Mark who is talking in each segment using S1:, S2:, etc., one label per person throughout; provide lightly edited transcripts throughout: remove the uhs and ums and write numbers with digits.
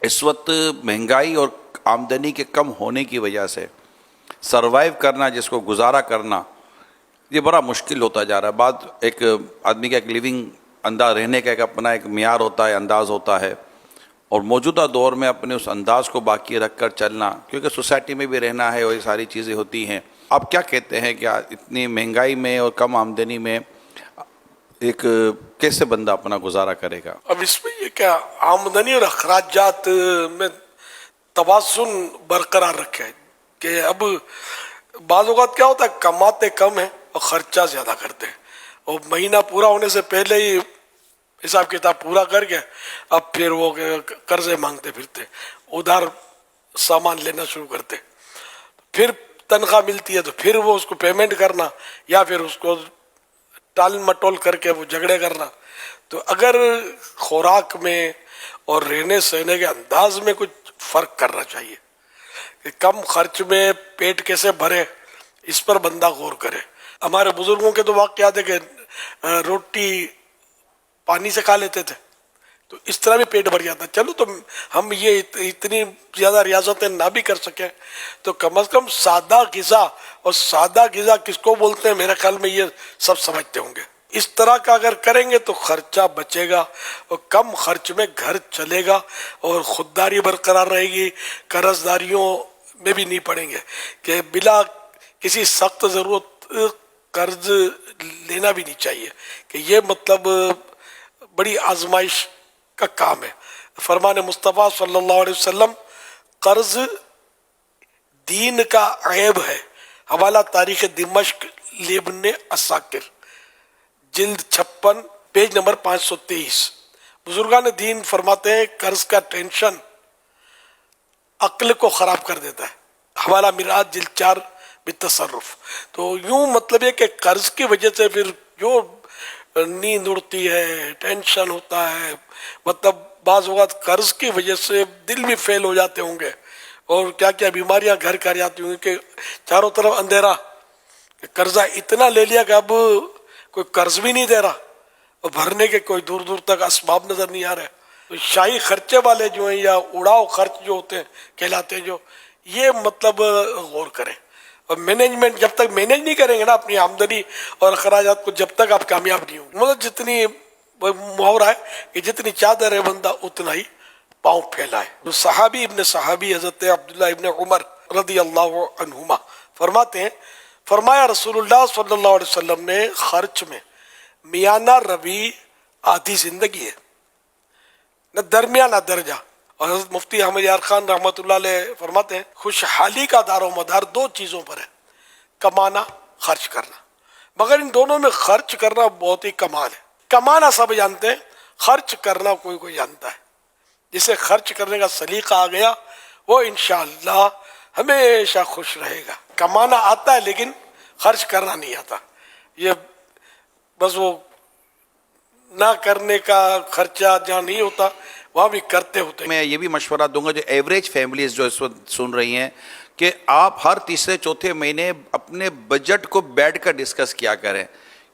S1: اس وقت مہنگائی اور آمدنی کے کم ہونے کی وجہ سے سروائیو کرنا، جس کو گزارا کرنا، یہ بڑا مشکل ہوتا جا رہا ہے. بعد ایک آدمی کا ایک لیونگ انداز، رہنے کا ایک اپنا ایک معیار ہوتا ہے، انداز ہوتا ہے، اور موجودہ دور میں اپنے اس انداز کو باقی رکھ کر چلنا، کیونکہ سوسائٹی میں بھی رہنا ہے اور یہ ساری چیزیں ہوتی ہیں. آپ کیا کہتے ہیں کہ اتنی مہنگائی میں اور کم آمدنی میں ایک کیسے بندہ اپنا گزارا کرے گا؟
S2: اب اس میں یہ کیا آمدنی اور اخراجات میں توازن برقرار رکھے کہ اب بعض اوقات کیا ہوتا ہے کماتے کم ہیں اور خرچہ زیادہ کرتے ہیں، اور مہینہ پورا ہونے سے پہلے ہی حساب کتاب پورا کر کے اب پھر وہ قرضے مانگتے پھرتے، ادھار سامان لینا شروع کرتے، پھر تنخواہ ملتی ہے تو پھر وہ اس کو پیمنٹ کرنا یا پھر اس کو ٹال مٹول کر کے وہ جھگڑے کرنا. تو اگر خوراک میں اور رہنے سہنے کے انداز میں کچھ فرق کرنا چاہیے کہ کم خرچ میں پیٹ کیسے بھرے، اس پر بندہ غور کرے. ہمارے بزرگوں کے تو واقعات ہے کہ روٹی پانی سے کھا لیتے تھے تو اس طرح بھی پیٹ بھر جاتا. چلو تو ہم یہ اتنی زیادہ ریاضتیں نہ بھی کر سکیں تو کم از کم سادہ غذا، اور سادہ غذا کس کو بولتے ہیں میرے خیال میں یہ سب سمجھتے ہوں گے. اس طرح کا اگر کریں گے تو خرچہ بچے گا اور کم خرچ میں گھر چلے گا اور خودداری برقرار رہے گی. قرض داریوں میں بھی نہیں پڑیں گے کہ بلا کسی سخت ضرورت قرض لینا بھی نہیں چاہیے کہ یہ مطلب بڑی آزمائش کا کام ہے. فرمان مصطفیٰ صلی اللہ علیہ وسلم قرض دین کا عیب ہے. حوالہ تاریخ دمشق لابن عساکر جلد 56 پیج نمبر 523. بزرگان دین فرماتے ہیں قرض کا ٹینشن عقل کو خراب کر دیتا ہے. حوالہ مرآت جلد 4 بالتصرف. تو یوں مطلب ہے کہ قرض کی وجہ سے پھر جو نیند اڑتی ہے، ٹینشن ہوتا ہے، مطلب بعض اوقات قرض کی وجہ سے دل بھی فیل ہو جاتے ہوں گے اور کیا کیا بیماریاں گھر کر جاتی ہوں گی کہ چاروں طرف اندھیرا، کہ قرضہ اتنا لے لیا کہ اب کوئی قرض بھی نہیں دے رہا اور بھرنے کے کوئی دور دور تک اسباب نظر نہیں آ رہے. تو شاہی خرچے والے جو ہیں یا اڑاؤ خرچ جو ہوتے ہیں کہلاتے ہیں، جو یہ مطلب غور کریں. اور مینجمنٹ جب تک مینج نہیں کریں گے نا اپنی آمدنی اور اخراجات کو، جب تک آپ کامیاب نہیں ہوں گے. مطلب جتنی محاورہ ہے کہ جتنی چادر ہے بندہ اتنا ہی پاؤں پھیلائے. تو صحابی ابن صحابی حضرت عبداللہ ابن عمر رضی اللہ عنہما فرماتے ہیں، فرمایا رسول اللہ صلی اللہ علیہ وسلم نے خرچ میں میانہ روی آدھی زندگی ہے، نہ درمیانہ درجہ. اور حضرت مفتی احمد یار خان رحمۃ اللہ علیہ فرماتے ہیں خوشحالی کا دار و مدار دو چیزوں پر ہے، کمانا، خرچ کرنا. مگر ان دونوں میں خرچ کرنا بہت ہی کمال ہے. کمانا سب جانتے ہیں، خرچ کرنا کوئی کوئی جانتا ہے. جسے خرچ کرنے کا سلیقہ آ گیا وہ انشاءاللہ ہمیشہ خوش رہے گا. کمانا آتا ہے لیکن خرچ کرنا نہیں آتا. یہ بس وہ نہ کرنے کا خرچہ جہاں نہیں ہوتا وہاں بھی کرتے ہوتے.
S1: میں یہ بھی مشورہ دوں گا جو ایوریج فیملیز جو اس وقت سن رہی ہیں کہ آپ ہر تیسرے چوتھے مہینے اپنے بجٹ کو بیٹھ کر ڈسکس کیا کریں،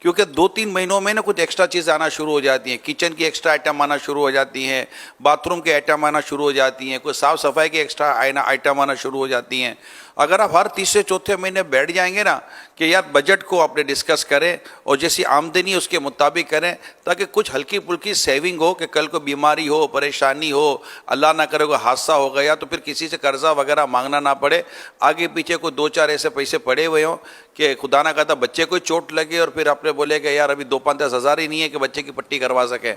S1: کیونکہ 2-3 مہینوں میں نا کچھ ایکسٹرا چیزیں آنا شروع ہو جاتی ہیں. کچن کی ایکسٹرا آئٹم آنا شروع ہو جاتی ہیں، باتھ روم کے آئٹم آنا شروع ہو جاتی ہیں، کوئی صاف صفائی کی ایکسٹرا آئٹم آنا شروع ہو جاتی ہیں. اگر آپ ہر تیسرے چوتھے مہینے بیٹھ جائیں گے نا کہ یار بجٹ کو آپ نے ڈسکس کریں اور جیسی آمدنی اس کے مطابق کریں تاکہ کچھ ہلکی پھلکی سیونگ ہو کہ کل کو بیماری ہو، پریشانی ہو، اللہ نہ کرے کوئی حادثہ ہو گیا تو پھر کسی سے قرضہ وغیرہ مانگنا نہ پڑے. آگے پیچھے کوئی 2-4 ایسے پیسے پڑے ہوئے ہوں کہ خدا نہ کہتا بچے کو چوٹ لگے اور پھر آپ نے بولے کہ یار ابھی 2-5 ہزار ہی نہیں ہے کہ بچے کی پٹی کروا سکیں.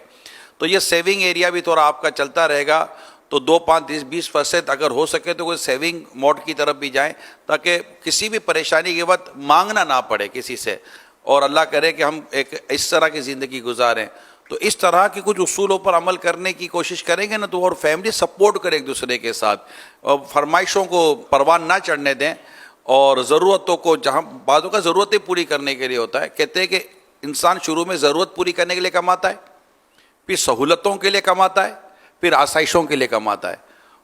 S1: تو یہ سیونگ ایریا بھی تھوڑا آپ کا چلتا رہے گا. تو 2-5-20% اگر ہو سکے تو کوئی سیونگ موڈ کی طرف بھی جائیں تاکہ کسی بھی پریشانی کے وقت مانگنا نہ پڑے کسی سے، اور اللہ کرے کہ ہم ایک اس طرح کی زندگی گزاریں. تو اس طرح کی کچھ اصولوں پر عمل کرنے کی کوشش کریں گے نا تو اور فیملی سپورٹ کرے ایک دوسرے کے ساتھ، اور فرمائشوں کو پروان نہ چڑھنے دیں، اور ضرورتوں کو جہاں بعضوں کا ضرورتیں پوری کرنے کے لیے ہوتا ہے. کہتے ہیں کہ انسان شروع میں ضرورت پوری کرنے کے لیے کماتا ہے، پھر سہولتوں کے لیے کماتا ہے، پھر آسائشوں کے لیے کماتا ہے،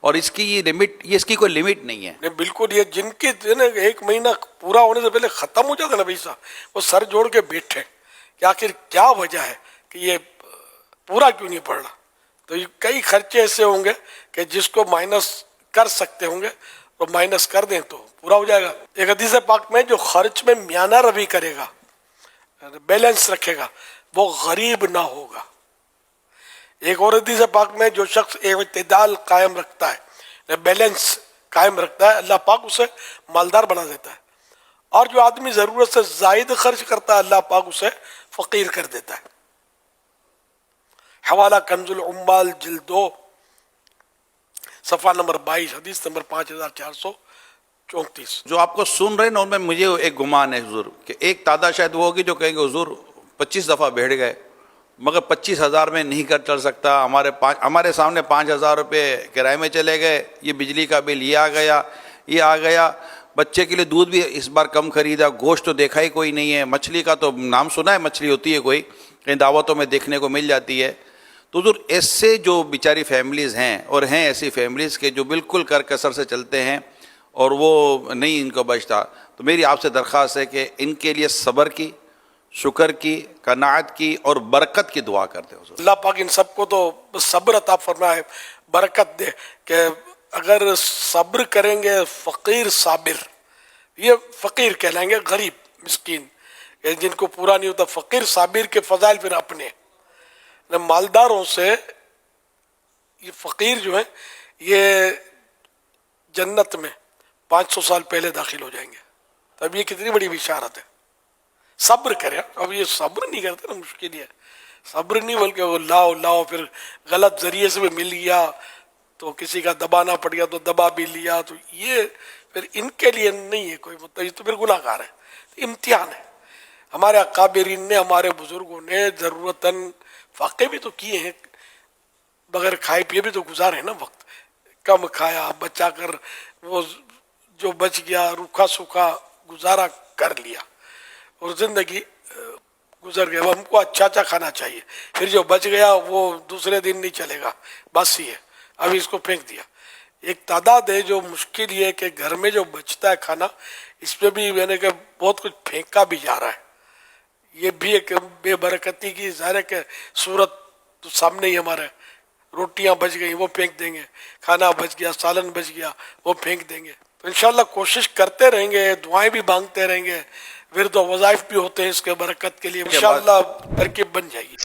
S1: اور اس کی یہ لمٹ، یہ اس کی کوئی لمٹ نہیں ہے.
S2: بالکل. یہ جن کے ایک مہینہ پورا ہونے سے پہلے ختم ہو جاتا نا پیسہ، وہ سر جوڑ کے بیٹھے کہ آخر کیا وجہ ہے کہ یہ پورا کیوں نہیں پڑ رہا. تو یہ کئی خرچے ایسے ہوں گے کہ جس کو مائنس کر سکتے ہوں گے اور مائنس کر دیں تو پورا ہو جائے گا. ایک حدیث پاک میں جو خرچ میں میانہ روی کرے گا، بیلنس رکھے گا، وہ غریب نہ ہوگا. ایک اور حدیث پاک میں جو شخص اعتدال قائم رکھتا ہے، بیلنس قائم رکھتا ہے، اللہ پاک اسے مالدار بنا دیتا ہے. اور جو آدمی ضرورت سے زائد خرچ کرتا ہے، اللہ پاک اسے فقیر کر دیتا ہے. حوالہ کنز العمال جلد 2 صفحہ نمبر 22 حدیث نمبر 5434.
S1: جو آپ کو سن رہے ہیں نا ان میں مجھے ایک گمان ہے حضور کہ ایک تعداد شاید وہ ہوگی جو کہیں گے حضور 25 دفعہ بیٹھ گئے مگر 25,000 میں نہیں کر چل سکتا، ہمارے سامنے 5,000 روپے کرائے میں چلے گئے، یہ بجلی کا بل یہ آ گیا، بچے کے لیے دودھ بھی اس بار کم خریدا، گوشت تو دیکھا ہی کوئی نہیں ہے، مچھلی کا تو نام سنا ہے، مچھلی ہوتی ہے کوئی کہیں دعوتوں میں دیکھنے کو مل جاتی ہے. تو حضور ایسے جو بیچاری فیملیز ہیں اور ہیں ایسی فیملیز کے جو بالکل کر کسر سے چلتے ہیں اور وہ نہیں ان کو بچتا، تو میری آپ سے درخواست ہے کہ ان کے لیے صبر کی، شکر کی، قناعت کی اور برکت کی دعا کرتے حضور.
S2: اللہ پاک ان سب کو تو صبر عطا فرمائے، برکت دے کہ اگر صبر کریں گے فقیر صابر، یہ فقیر کہلائیں گے، غریب مسکین جن کو پورا نہیں ہوتا. فقیر صابر کے فضائل پھر اپنے مالداروں سے، یہ فقیر جو ہیں یہ جنت میں 500 سال پہلے داخل ہو جائیں گے. تو اب یہ کتنی بڑی بشارت ہے. صبر کریں. اب یہ صبر نہیں کرتے نا، مشکل ہے صبر نہیں، بلکہ وہ لاؤ پھر غلط ذریعے سے بھی مل گیا تو کسی کا دبانا پڑ گیا تو دبا بھی لیا، تو یہ پھر ان کے لیے نہیں ہے کوئی مطلب، یہ تو پھر گناہ گار ہے، امتحان ہے. ہمارے اکابرین نے، ہمارے بزرگوں نے ضرورتاً واقع بھی تو کیے ہیں، بغیر کھائے پیے بھی تو گزارے ہیں نا وقت، کم کھایا بچا کر وہ جو بچ گیا روکھا سوکھا گزارا کر لیا اور زندگی گزر گیا. ہم کو اچھا کھانا چاہیے، پھر جو بچ گیا وہ دوسرے دن نہیں چلے گا، بس ہی ہے، ابھی اس کو پھینک دیا. ایک تعداد ہے جو مشکل یہ ہے کہ گھر میں جو بچتا ہے کھانا، اس پہ بھی میں نے کہ بہت کچھ پھینکا بھی جا رہا ہے. یہ بھی ایک بے برکتی کی ظاہر ہے کہ صورت تو سامنے ہی ہمارے. روٹیاں بچ گئیں وہ پھینک دیں گے، کھانا بچ گیا، سالن بچ گیا وہ پھینک دیں گے. تو انشاءاللہ کوشش کرتے رہیں گے، دعائیں بھی مانگتے رہیں گے، ورد و وظائف بھی ہوتے ہیں اس کے برکت کے لیے، انشاءاللہ ترکیب بن جائے گی.